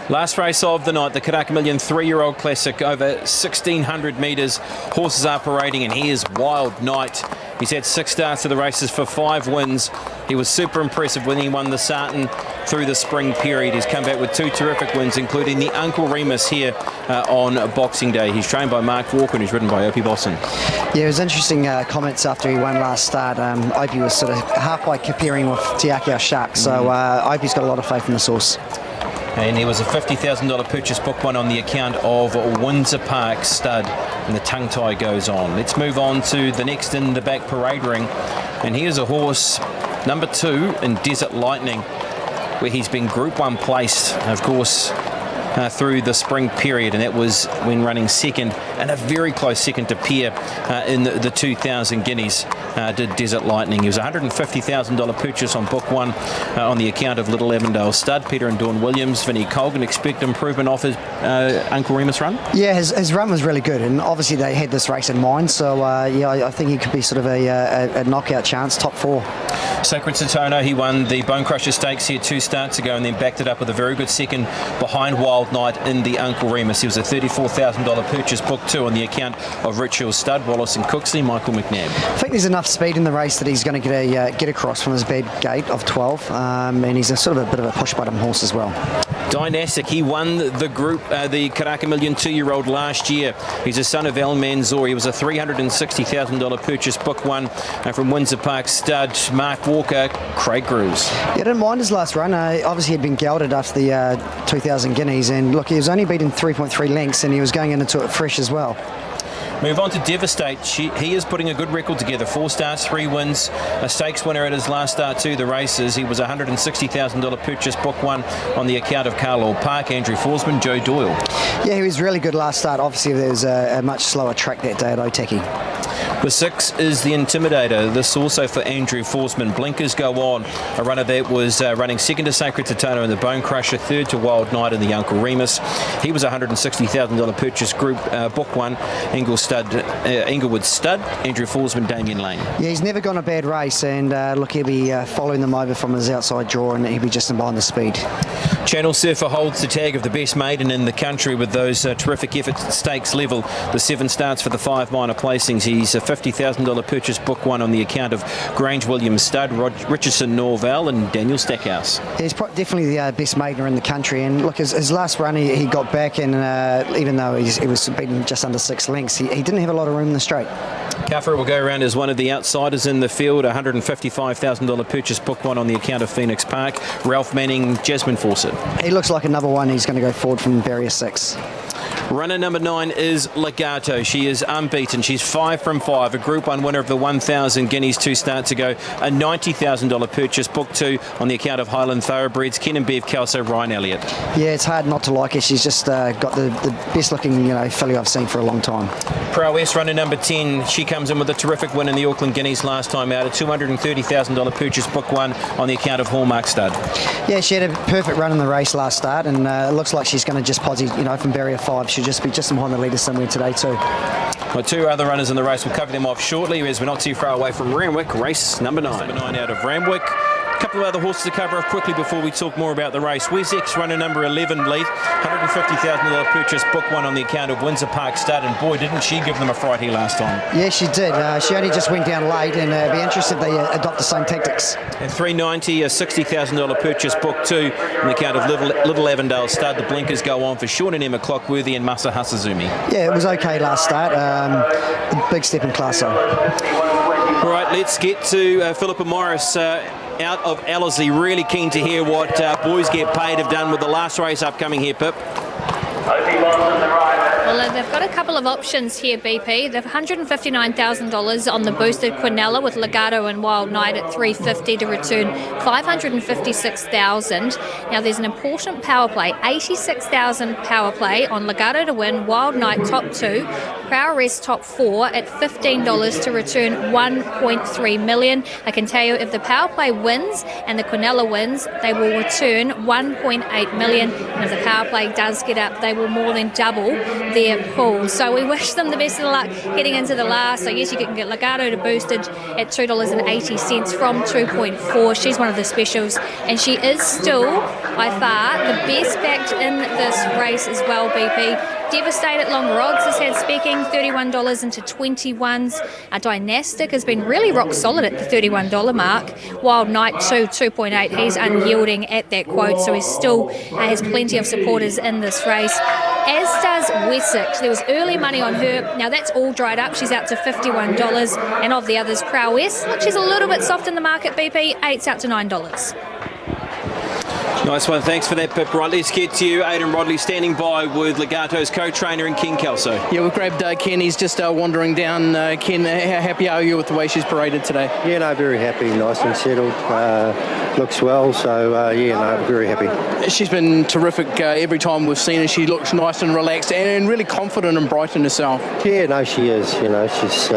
Last race of the night, the Karaka Million 3-year-old classic, over 1,600 metres. Horses are parading, and he is Wild Knight. He's had 6 starts to the races for 5 wins. He was super impressive when he won the Sarton through the spring period. He's come back with 2 terrific wins, including the Uncle Remus here on Boxing Day. He's trained by Mark Walker and he's ridden by Opie Bosson. Yeah, it was interesting comments after he won last start. Opie was sort of halfway comparing with Te Akau Shark, so Opie's got a lot of faith in this horse. And there was a $50,000 purchase book one on the account of Windsor Park Stud, and the tongue tie goes on. Let's move on to the next in the back parade ring, and here's a horse, number 2 in Desert Lightning, where he's been Group 1 placed, of course, through the spring period, and that was when running second, and a very close second to Pierre in the 2,000 guineas. Did Desert Lightning. He was a $150,000 purchase on book 1 on the account of Little Avondale Stud. Peter and Dawn Williams, Vinnie Colgan expect improvement off his Uncle Remus run? Yeah, his run was really good, and obviously they had this race in mind, so yeah, I think he could be sort of a knockout chance, top 4. Sacred Satono, he won the Bone Crusher Stakes here 2 starts ago and then backed it up with a very good second behind Wild Knight in the Uncle Remus. He was a $34,000 purchase, book 2 on the account of Rich Hill Stud, Wallace and Cooksley, Michael McNabb. I think there's enough speed in the race that he's going to get across from his bed gate of 12, and he's a sort of a bit of a push-button horse as well. Dynastic, he won the group, the Karaka Million 2-year-old last year. He's a son of Al Manzour. He was a $360,000 purchase, book 1 from Windsor Park Stud, Mark Walker, Craig Grooves. Yeah, I didn't mind his last run. Obviously he'd been gelded after the 2,000 guineas, and look, he was only beaten 3.3 lengths, and he was going into it fresh as well. Move on to Devastate. He is putting a good record together. 4 starts, 3 wins, a stakes winner at his last start to the races. He was a $160,000 purchase, book 1 on the account of Carlisle Park, Andrew Forsman, Joe Doyle. Yeah, he was really good last start. Obviously there was a much slower track that day at Otaki. The 6 is the Intimidator. This also for Andrew Forsman. Blinkers go on. A runner that was running second to Sacred Tatono in the Bone Crusher, third to Wild Knight in the Uncle Remus. He was a $160,000 purchase, group book 1, Inglewood Stud, Andrew Forsman, Damien Lane. Yeah, he's never gone a bad race, and look, he'll be following them over from his outside draw, and he'll be just in behind the speed. Channel Surfer holds the tag of the best maiden in the country with those terrific efforts at stakes level. The 7 starts for the 5 minor placings. He's a $50,000 purchase, book 1 on the account of Grange Williams Stud, Richardson Norvell and Daniel Stackhouse. He's definitely the best maidener in the country, and look, his last run he got back, and even though he was beaten just under 6 lengths, he didn't have a lot of room in the straight. Kaffer will go around as one of the outsiders in the field, a $155,000 purchase, book 1 on the account of Phoenix Park, Ralph Manning, Jasmine Fawcett. He looks like another one. He's going to go forward from barrier 6. Runner number 9 is Legato. She is unbeaten. She's 5 from 5. A Group 1 winner of the 1,000 guineas 2 starts ago. A $90,000 purchase, book 2 on the account of Highland Thoroughbreds, Ken and Bev Kelso, Ryan Elliott. Yeah, it's hard not to like her. She's just got the best looking filly I've seen for a long time. Prowess, runner number 10. She comes in with a terrific win in the Auckland Guineas last time out. A $230,000 purchase, book 1 on the account of Hallmark Stud. Yeah, she had a perfect run in the race last start, and it looks like she's going to just posse, from barrier 5. She'll just be just behind the leader somewhere today too. Well, 2 other runners in the race. We'll cover them off shortly as we're not too far away from Randwick. Race number 9. Number 9 out of Randwick. A couple of other horses to cover off quickly before we talk more about the race. Wes X, runner number 11, lead. $150,000 purchase, book 1 on the account of Windsor Park Stud, and boy, didn't she give them a fright here last time. Yeah, she did. She only just went down late, and it'd be interesting if they adopt the same tactics. And $390, a $60,000 purchase, book 2 on the account of Little Avondale Stud. The blinkers go on for Sean and Emma Clockworthy and Masa Hasazumi. Yeah, it was okay last start. A big step in class, though. All right, let's get to Philippa Morris. Out of Ellerslie, really keen to hear what Boys Get Paid have done with the last race upcoming here, Pip. Well, they've got a couple of options here, BP. They've $159,000 on the boosted Quinella with Legato and Wild Knight at $350 to return $556,000. Now, there's an important power play, $86,000 power play on Legato to win, Wild Knight top 2, Prowess top 4 at $15 to return $1.3 million. I can tell you if the power play wins and the Quinella wins, they will return $1.8 million. And if the power play does get up, they will more than double their pool. So we wish them the best of luck heading into the last. I guess you can get Legato to boosted at $2.80 from 2.4. She's one of the specials, and she is still by far the best backed in this race as well, BP. Devastate at longer odds has had specking, $31 into 21s. Dynastic has been really rock solid at the $31 mark. Wild Knight 2.8. He's unyielding at that quote, so he still has plenty of supporters in this race. As does Wessex. There was early money on her. Now that's all dried up. She's out to $51. And of the others, Prowess, look, she's a little bit soft in the market, BP. 8's out to $9. Nice one, thanks for that, Pip. Right, let's get to you, Aidan Rodley, standing by with Legato's co-trainer and Ken Kelso. Yeah, we've grabbed Ken. He's just wandering down. Ken, how happy are you with the way she's paraded today? Yeah, no, very happy, nice and settled, looks well, so yeah, no, very happy. She's been terrific every time we've seen her. She looks nice and relaxed and really confident and bright in herself. Yeah, no, she is, you know, she's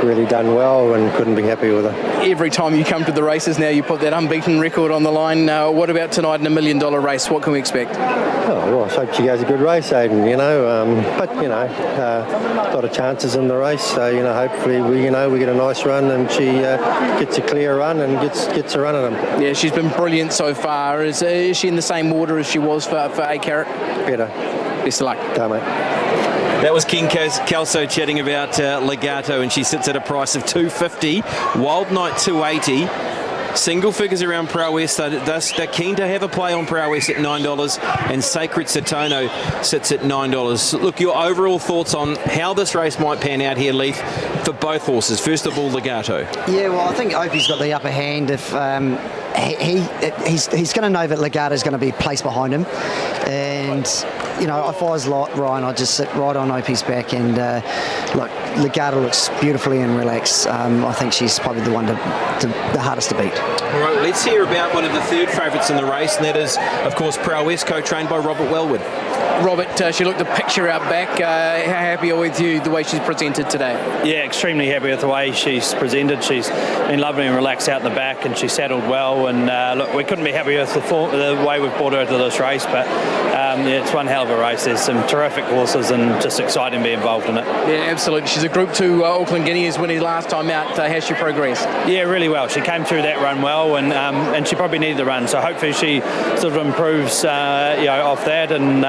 really done well and couldn't be happy with her. Every time you come to the races now, you put that unbeaten record on the line. What about tonight in $1 million race? What can we expect? Oh, well, I hope she goes a good race, Aidan, you know, but, you know, a lot of chances in the race, so, you know, hopefully we get a nice run and she gets a clear run and gets a run at them. Yeah, she's been brilliant so far. Is she in the same order as she was for A Carat? Better. Best of luck. Done, mate. That was Ken Kelso chatting about Legato, and she sits at a price of $250. Wild Knight $280. Single figures around Prowess. They're keen to have a play on Prowess at $9, and Sacred Satono sits at $9. Look, your overall thoughts on how this race might pan out here, Leith, for both horses. First of all, Legato. Yeah, well, I think Opie's got the upper hand if he's going to know that Legato's going to be placed behind him, and you know, if I was Ryan, I'd just sit right on Opie's back and look, Legato looks beautifully and relaxed. I think she's probably the one the hardest to beat. All right, let's hear about one of the third favourites in the race, and that is, of course, Prowess, co-trained by Robert Wellwood. Robert, she looked a picture out back. How happy are you with the way she's presented today? Yeah, extremely happy with the way she's presented. She's been lovely and relaxed out the back, and she settled well. And look, we couldn't be happy with the way we've brought her to this race, but yeah, it's one hell of a race. There's some terrific horses, and just exciting to be involved in it. Yeah, absolutely. She's a Group 2 Auckland Guineas winner last time out. Has she progressed? Yeah, really well. She came through that run well, and she probably needed the run. So hopefully she sort of improves, you know, off that, and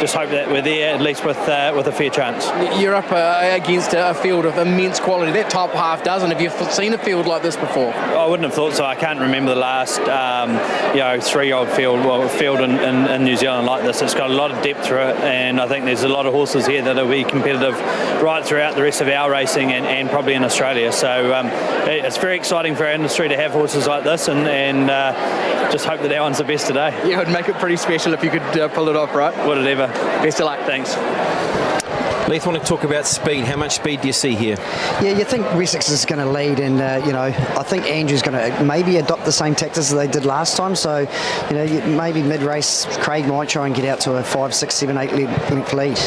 just hope that we're there at least with a fair chance. You're up against a field of immense quality. That top half doesn't. Have you seen a field like this before? I wouldn't have thought so. I can't remember the last you know, 3-year-old field in New Zealand like this. It's got a lot of depth through it, and I think there's a lot of horses here that will be competitive right throughout the rest of our racing and probably in Australia. So it's very exciting for our industry to have horses like this, and just hope that our one's the best today. Yeah, it would make it pretty special if you could pull it off, right? Would it ever? Best of luck. Thanks. Leith, want to talk about speed. How much speed do you see here? Yeah, you think Wessex is going to lead, and you know, I think Andrew's going to maybe adopt the same tactics as they did last time. So, you know, maybe mid-race, Craig might try and get out to a 5, 6, 7, 8 length lead.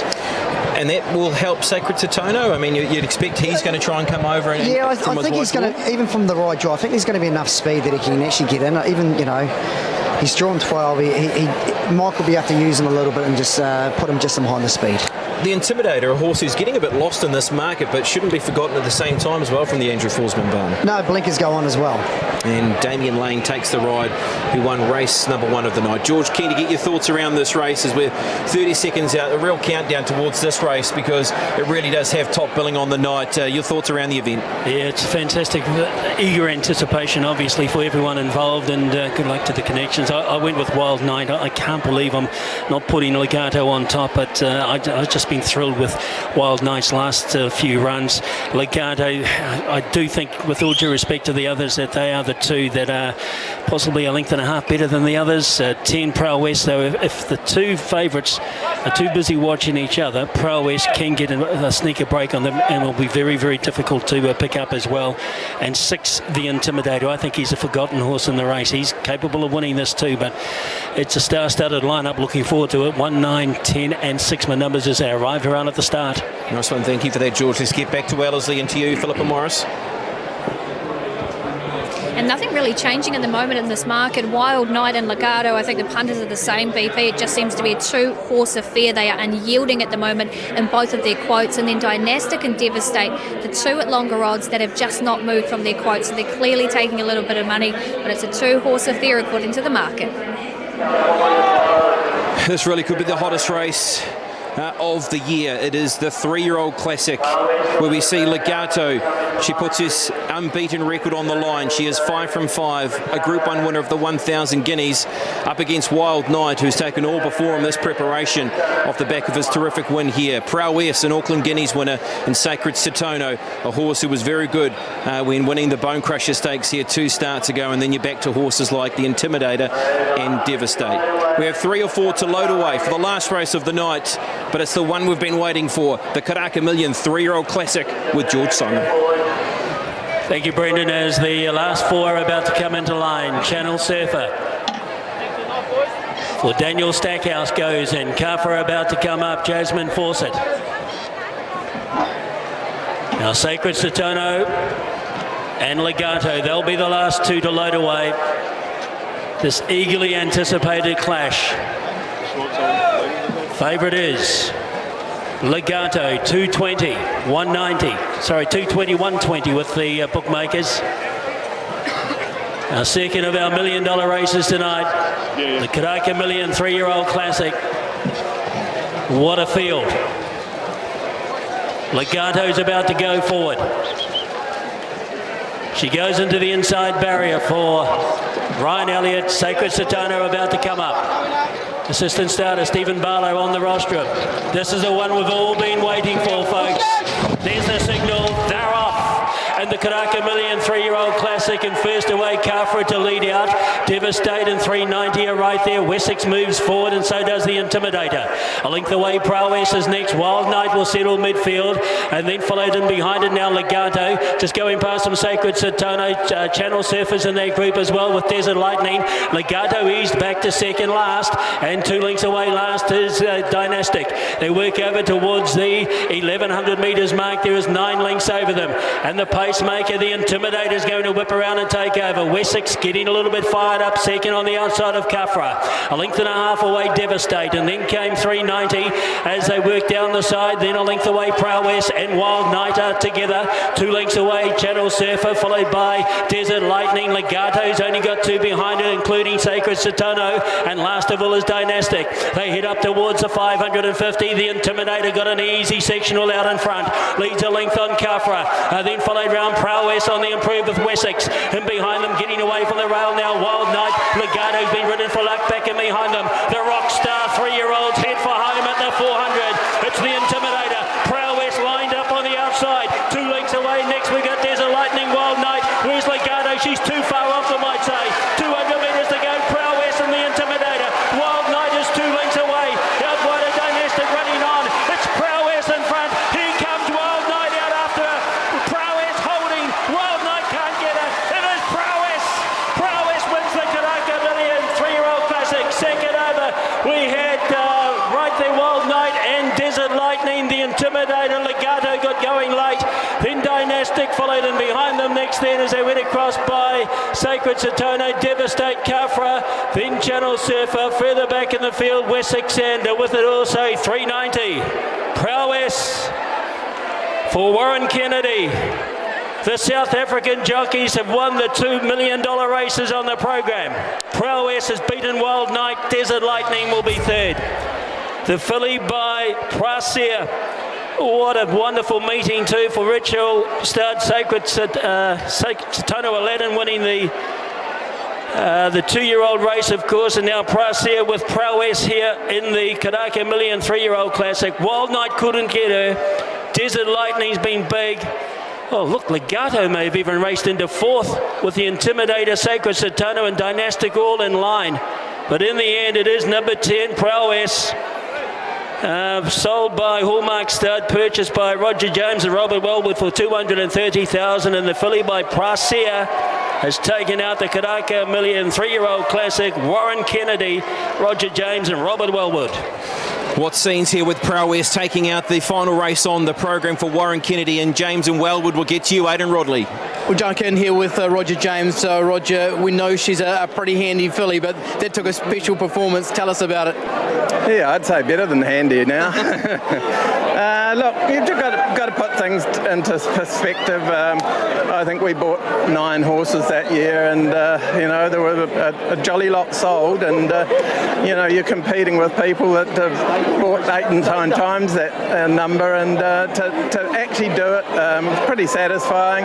And that will help Sacred Satono? I mean, you'd expect he's going to try and come over and... Yeah, I think he's going to, even from the right draw, I think there's going to be enough speed that he can actually get in. Even, you know, he's drawn 12. Mike will be able to use him a little bit and just put him just behind the speed. The Intimidator, a horse who's getting a bit lost in this market, but shouldn't be forgotten at the same time as well from the Andrew Forsman barn. No, blinkers go on as well. And Damien Lane takes the ride, who won race number 1 of the night. George, keen to get your thoughts around this race as we're 30 seconds out, a real countdown towards this race because it really does have top billing on the night. Your thoughts around the event? Yeah, it's fantastic. Eager anticipation, obviously, for everyone involved, and good luck to the connections. I went with Wild Knight. I can't believe I'm not putting Legato on top, but I've just been thrilled with Wild Knight's last few runs. Legato, I do think, with all due respect to the others, that they are the two that are possibly a length and a half better than the others. 10 Prowess, though, if the two favourites are too busy watching each other, Prowess can get a sneaker break on them and will be very, very difficult to pick up as well. And 6, the Intimidator. I think he's a forgotten horse in the race. He's capable of winning this too, but it's a star-studded lineup. Looking forward to it. 1, 9, 10 and 6 my numbers as they arrive around at the start. Nice one, thank you for that, George. Let's get back to Wellesley and to you, Philippa Morris. and nothing really changing at the moment in this market. Wild Knight and Legato, I think the punters are the same, BP. It just seems to be a two-horse affair. They are unyielding at the moment in both of their quotes. And then Dynastic and Devastate, the two at longer odds that have just not moved from their quotes. So they're clearly taking a little bit of money, but it's a two-horse affair according to the market. This really could be the hottest race of the year. It is the 3-year-old classic where we see Legato. She puts his unbeaten record on the line. She is 5 from 5, a Group 1 winner of the 1,000 guineas, up against Wild Knight, who's taken all before him this preparation off the back of his terrific win here. Prowess, an Auckland Guineas winner, and Sacred Satono, a horse who was very good when winning the Bone Crusher Stakes here 2 starts ago, and then you're back to horses like the Intimidator and Devastate. We have 3 or 4 to load away for the last race of the night, but it's the one we've been waiting for, the Karaka Million 3-year-old classic with George Simon. Thank you, Brendan. As the last 4 are about to come into line, Channel Surfer for Daniel Stackhouse goes in. Kafra about to come up, Jasmine Fawcett. Now Sacred Satono and Legato, they'll be the last 2 to load away this eagerly anticipated clash. Favourite is Legato, 220, 190. Sorry, 220, 120 with the bookmakers. Our second of our $1 million races tonight, the Karaka Million 3-year-old classic. What a field. Legato's about to go forward. She goes into the inside barrier for Ryan Elliott. Sacred Satono about to come up. Assistant starter Stephen Barlow on the rostrum. This is the one we've all been waiting for, folks. There's the signal. They're off. And the Karaka Million 3-year-old classic, and first away Kafra to lead out. Devastate and 390 are right there. Wessex moves forward, and so does the Intimidator. A length away, Prowess is next. Wild Knight will settle midfield, and then followed in behind it now Legato. Just going past some Sacred Satono. Channel Surfers in their group as well with Desert Lightning. Legato eased back to second last, and 2 lengths away last is Dynastic. They work over towards the 1100 metres mark. There is 9 lengths over them, and the pacemaker, the Intimidator, is going to whip around and take over. Wessex getting a little bit fired up, second on the outside of Kafra. A length and a half away Devastate, and then came 390 as they work down the side. Then a length away Prowess and Wild Knight are together. 2 lengths away Channel Surfer, followed by Desert Lightning. Legato's only got 2 behind it, including Sacred Satono, and last of all is Dynastic. They head up towards the 550. The Intimidator got an easy sectional out in front, leads a length on Kafra, then followed round Prowess on the improve with Wessex, and behind them getting away from the rail now Wild Knight. Legato's been ridden for luck back and behind them. The Rockstar 3-year-olds head for home at the 400. It's the Intimidator. Prowess lined up on the outside. 2 lengths away. Next we got Desert Lightning. Wild Knight. Where's Legato? She's too far off, I might say. 200 metres to go. Prowess and the Intimidator. Wild Knight is 2 lengths away. Out wide of Dynastic running on. It's Prowess in front. Here comes Wild Knight out after her. Prowess holding. Wild Knight can't get her. It is Prowess. Prowess wins the Karaka Million 3-year-old classic. Second over, we had right there Wild Knight and Desert Lightning. The Intimidator, Legato got going late. Then Dynastic followed in behind them next then as they went across by Sacred Satono, Devastate, Kafra, then Channel Surfer. Further back in the field, Wessex, and with it also 390. Prowess for Warren Kennedy. The South African jockeys have won the $2 million races on the program. Prowess has beaten Wild Knight. Desert Lightning will be third. The filly by Prasia. What a wonderful meeting too for Ritual Stud. Sacred Satono Aladdin winning the 2-year-old race, of course, and now Prasia with Prowess here in the Karaka Million 3-year-old classic. Wild Knight couldn't get her. Desert Lightning's been big. Oh, look, Legato may have even raced into 4th with the Intimidator, Sacred Satono and Dynastic all in line. But in the end, it is number 10, Prowess. Sold by Hallmark Stud, purchased by Roger James and Robert Wellwood for $230,000, and the filly by Prasia has taken out the Karaka Million 3-year-old classic. Warren Kennedy, Roger James and Robert Wellwood. What scenes here with Prowess taking out the final race on the program for Warren Kennedy and James and Wellwood will get to you, Aidan Rodley. We'll jump in here with Roger James. So, Roger, we know she's a pretty handy filly, but that took a special performance. Tell us about it. Yeah, I'd say better than handy now. Look, you've just got to put things into perspective. I think we bought 9 horses that year, and there were a jolly lot sold, and you're competing with people that have bought 8 and 9 times that number, and to actually do it, it's pretty satisfying.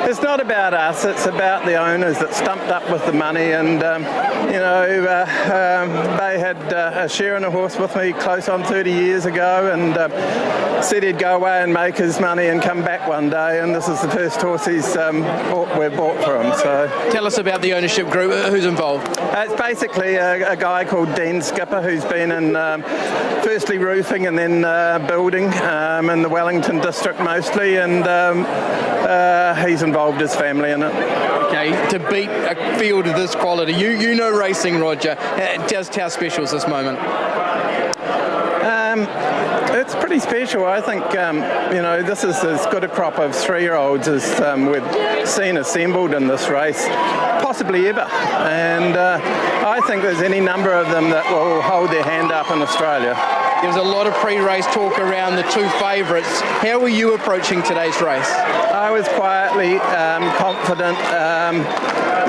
It's not about us; it's about the owners that stumped up with the money, and they had a share in a horse with me close on 30 years ago, and said he'd go away and make his money and come back one day, and this is the first horse we've bought for him. So tell us about the ownership group. Who's involved? It's basically a guy called Dean Skipper, who's been in firstly roofing and then building in the Wellington district mostly, and he's involved his family in it. Okay, to beat a field of this quality, you know racing, Roger. Just how special is this moment? It's pretty special. I think, this is as good a crop of 3-year-olds as we've seen assembled in this race, possibly ever. And I think there's any number of them that will hold their hand up in Australia. There was a lot of pre-race talk around the 2 favourites. How were you approaching today's race? I was quietly confident.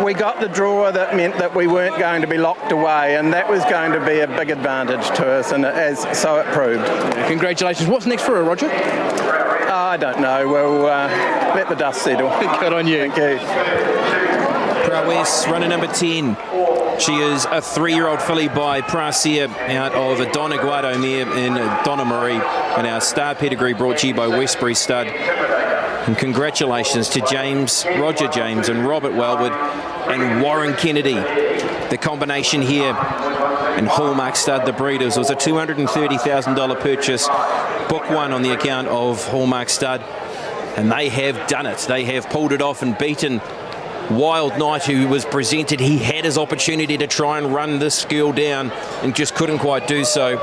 We got the draw that meant that we weren't going to be locked away, and that was going to be a big advantage to us, and so it proved. Congratulations. What's next for her, Roger? I don't know. We'll let the dust settle. Good on you. Thank you. Prowess, runner number 10. She is a 3-year-old filly by Prasia out of Doneguado mare in Donna Marie, and our star pedigree brought to you by Westbury Stud. And congratulations to Roger James and Robert Wellwood and Warren Kennedy. The combination here in Hallmark Stud, the breeders, was a $230,000 purchase, book 1 on the account of Hallmark Stud, and they have done it. They have pulled it off and beaten Wild Knight, who was presented. He had his opportunity to try and run this girl down and just couldn't quite do so.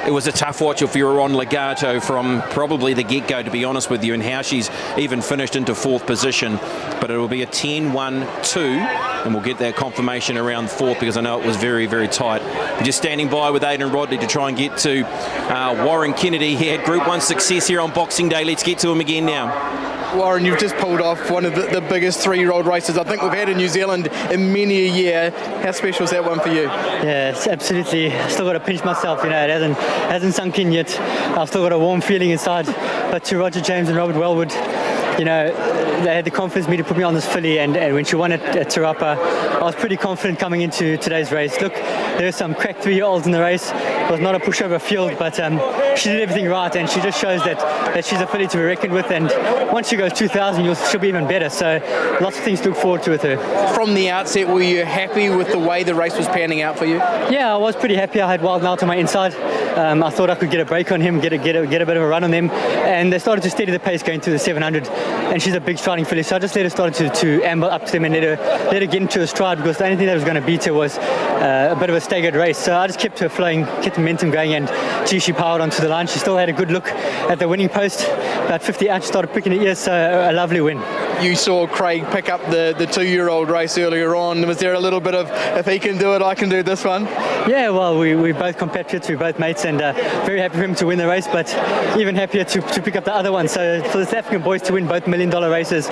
It was a tough watch if you were on Legato from probably the get-go, to be honest with you, and how she's even finished into 4th position. But it will be a 10-1-2, and we'll get that confirmation around 4th, because I know it was very, very tight. We're just standing by with Aidan Rodley to try and get to Warren Kennedy. He had Group 1 success here on Boxing Day. Let's get to him again now. Warren, you've just pulled off one of the biggest 3-year-old races I think we've had in New Zealand in many a year. How special is that one for you? Yeah, it's absolutely. Still got to pinch myself. It hasn't sunk in yet. I've still got a warm feeling inside. But to Roger James and Robert Wellwood, they had the confidence in me to put me on this filly, and when she won at Tarapa, I was pretty confident coming into today's race. Look, there were some cracked 3-year-olds in the race. It was not a pushover field, but she did everything right, and she just shows that she's a filly to be reckoned with, and once she goes 2,000, she'll be even better. So lots of things to look forward to with her. From the outset, were you happy with the way the race was panning out for you? Yeah, I was pretty happy. I had Wild Knight on my inside. I thought I could get a break on him, get a bit of a run on them, and they started to steady the pace going through the 700. And she's a big striding filly, so I just let her start to amble up to them and let her get into a stride, because the only thing that was going to beat her was a bit of a staggered race. So I just kept her flowing, kept the momentum going, and she powered onto the line. She still had a good look at the winning post. About 50 out, she started picking her ears, so a lovely win. You saw Craig pick up the 2-year-old race earlier on. Was there a little bit of, if he can do it, I can do this one? Yeah, well, we're both compatriots, we're both mates, and very happy for him to win the race, but even happier to pick up the other one. So for the South African boys to win both $1 million races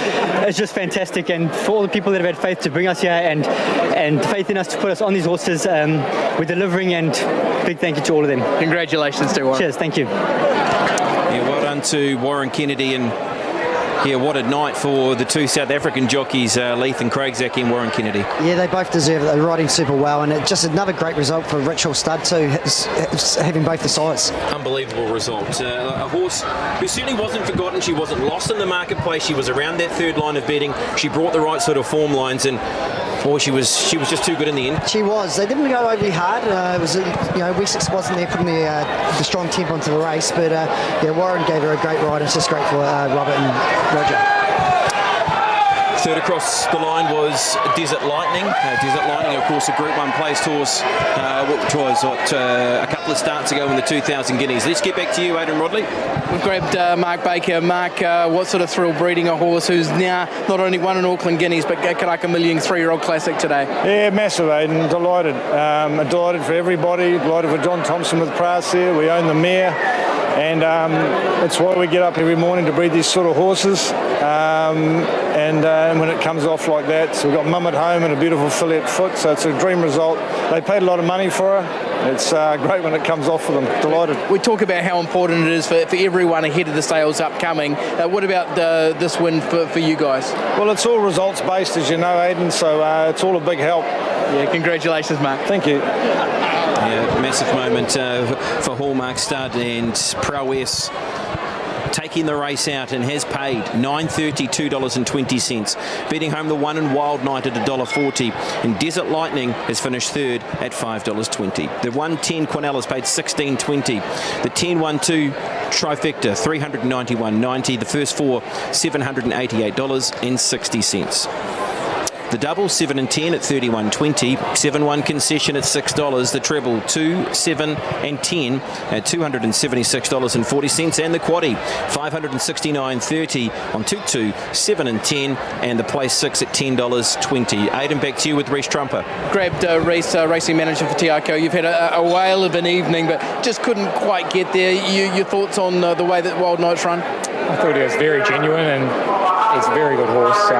is just fantastic, and for all the people that have had faith to bring us here and faith in us to put us on these horses, we're delivering, and big thank you to all of them. Congratulations to Warren. Cheers, thank you. Yeah, well done to Warren Kennedy, and yeah, what a night for the 2 South African jockeys, Leith and Craig Zaki and Warren Kennedy. Yeah, they both deserve it. They're riding super well, and it's just another great result for Richard Stud too, having both the sides. Unbelievable result. A horse who certainly wasn't forgotten. She wasn't lost in the marketplace. She was around that 3rd line of betting. She brought the right sort of form lines, and she was just too good in the end. She was. They didn't go overly hard. It was Wessex wasn't there putting the strong tempo into the race, but Warren gave her a great ride. It's just great for Robert and Roger. Third across the line was Desert Lightning. Desert Lightning, of course, a Group 1 placed horse, which was a couple of starts ago in the 2000 Guineas. Let's get back to you, Aidan Rodley. We've grabbed Mark Baker. Mark, what sort of thrill breeding a horse who's now not only won an Auckland Guineas, but Karaka Million 3-year-old classic today? Yeah, massive, Aidan. Delighted. Delighted for everybody. Delighted for John Thompson with Prass there. We own the mare. And that's why we get up every morning to breed these sort of horses. And when it comes off like that, so we've got Mum at home and a beautiful filly at foot, so it's a dream result. They paid a lot of money for her. It's great when it comes off for them. Delighted. We talk about how important it is for everyone ahead of the sales upcoming. What about this win for you guys? Well, it's all results based, as you know, Aidan, so it's all a big help. Yeah, congratulations, Mark. Thank you. Yeah, massive moment for Hallmark Stud, and Prowess taking the race out and has paid $932.20, betting home the 1 and Wild Night at $1.40, and Desert Lightning has finished third at $5.20. The 110 Quinella has paid $16.20. The 10-1-2 Trifecta $391.90. The first four $788.60. The double 7 and 10 at $31.20, 7-1 concession at $6, the treble 2, 7 and 10 at $276.40, and the quaddie $569.30 on 2-2, 7 and 10, and the place 6 at $10.20. Aidan, back to you with Reece Trumper. Grabbed Reece, racing manager for TRACSIDE. You've had a whale of an evening, but just couldn't quite get there. Your thoughts on the way that Wild Night's run? I thought he was very genuine, and he's a very good horse.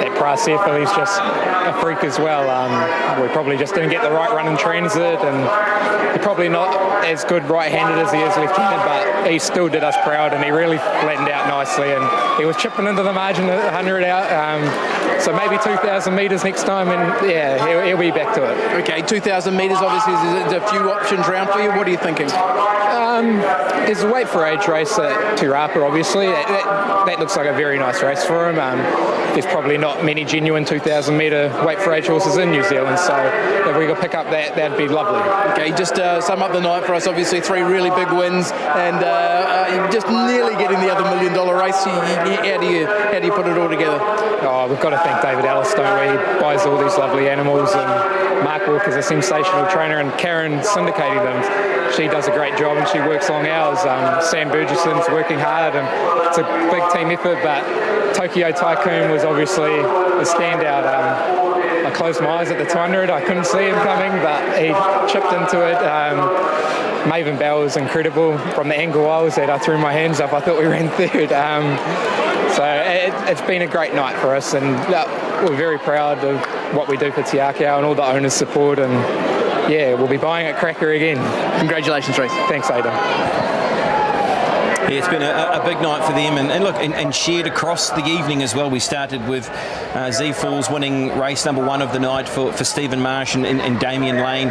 That Price filly's just a freak as well. We probably just didn't get the right run in transit, and he's probably not as good right-handed as he is left-handed, but he still did us proud, and he really flattened out nicely, and he was chipping into the margin at 100 out. So maybe 2,000 metres next time, and yeah, he'll be back to it. Okay, 2,000 metres, obviously, there's a few options round for you. What are you thinking? There's a weight for age race at Turapa, obviously. That looks like a very nice race for him. There's probably not many genuine 2,000 metre weight for age horses in New Zealand, so if we could pick up that'd be lovely. Okay, just sum up the night for us. Obviously 3 really big wins, and just nearly getting the other $1 million race. How do you put it all together? Oh, we've got to thank David Ellis, don't we? He buys all these lovely animals, and Mark Walker's a sensational trainer, and Karen syndicating them. She does a great job, and she works long hours. Sam Burgessen's working hard, and it's a big team effort, but Tokyo Tycoon was obviously the standout. I closed my eyes at the 200. I couldn't see him coming, but he chipped into it. Maven Bell was incredible. From the angle I was at, I threw my hands up. I thought we ran third. So it's been a great night for us, and we're very proud of what we do for TRACSIDE and all the owners' support, and yeah, we'll be buying at Cracker again. Congratulations, Reece. Thanks, Aidan. Yeah, it's been a big night for them, and look, and shared across the evening as well. We started with Z Falls winning race number 1 of the night for Stephen Marsh and Damien Lane.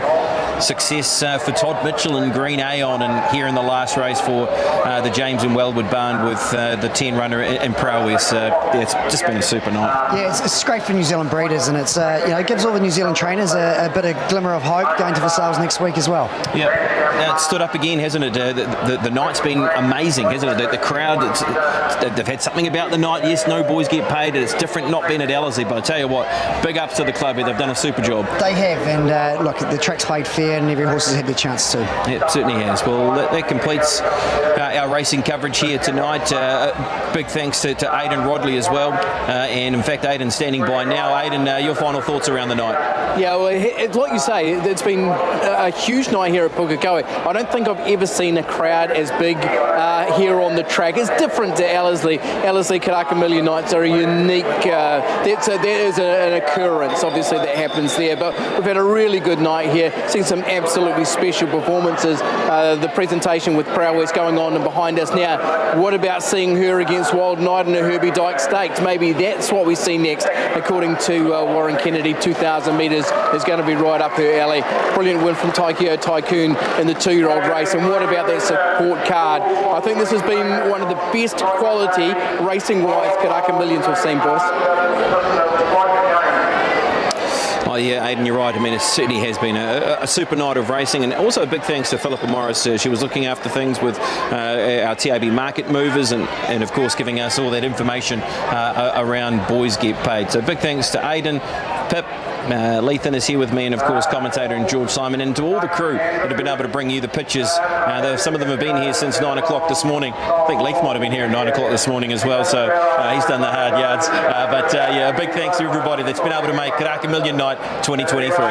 Success for Todd Mitchell and Green Aeon, and here in the last race for the James and Wellwood barn with the 10 runner in Prowess. It's just been a super night. Yeah, it's great for New Zealand breeders, and it's it gives all the New Zealand trainers a bit of glimmer of hope going to the sales next week as well. Yeah, it stood up again, hasn't it? The night's been amazing, hasn't it? The crowd, they've had something about the night. Yes, no boys get paid. It's different not being at Ellerslie, but I tell you what, big ups to the club here. They've done a super job. They have, and look, the track's played fair, and every horse has had their chance too. Yeah, it certainly has. Well, that completes our racing coverage here tonight. Big thanks to Aidan Rodley as well, and in fact Aidan's standing by now. Aidan, your final thoughts around the night? Yeah, well, it's like you say, it's been a huge night here at Pukekohe. I don't think I've ever seen a crowd as big here on the track. It's different to Ellerslie. Ellerslie Karaka Million nights are a unique, there is an occurrence obviously that happens there, but we've had a really good night here, seen some absolutely special performances. The presentation with Prowess going on and behind us now. What about seeing her against Wild Night in a Herbie Dyke Stakes? Maybe that's what we see next. According to Warren Kennedy, 2,000 metres is going to be right up her alley. Brilliant win from Tokyo Tycoon in the 2-year-old race. And what about that support card? I think this has been one of the best quality racing-wise Karaka Millions we've seen, boys. yeah, Aidan, you're right. I mean, it certainly has been a super night of racing, and also a big thanks to Philippa Morris. She was looking after things with our TAB market movers and of course giving us all that information around Boys Get Paid. So big thanks to Aidan, Pip, Lethan is here with me, and of course commentator and George Simon, and to all the crew that have been able to bring you the pictures. Some of them have been here since 9 o'clock this morning. I think Leith might have been here at 9 o'clock this morning as well, so he's done the hard yards. But yeah, a big thanks to everybody that's been able to make Karaka Million Night 2023.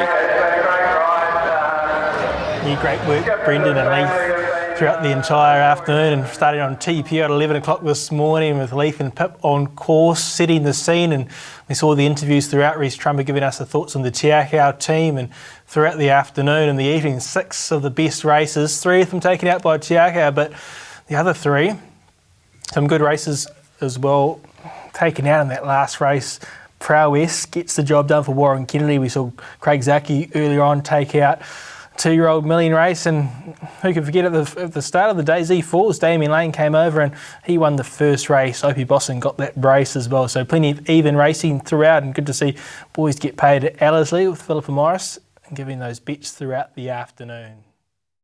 Yeah, great work, Brendan and Leith, throughout the entire afternoon, and starting on TP at 11 o'clock this morning with Leith and Pip on course, setting the scene, and we saw the interviews throughout. Rhys Trumper giving us the thoughts on the Te Akau team, and throughout the afternoon and the evening, 6 of the best races, 3 of them taken out by Te Akau, but the other 3, some good races as well, taken out in that last race. Prowess gets the job done for Warren Kennedy. We saw Craig Zaki earlier on take out 2-year-old Million Race, and who can forget at the start of the day, Z4's Damien Lane came over and he won the first race. Opie Bosson got that brace as well, so plenty of even racing throughout, and good to see Boys Get Paid at Ellerslie with Philippa Morris and giving those bets throughout the afternoon.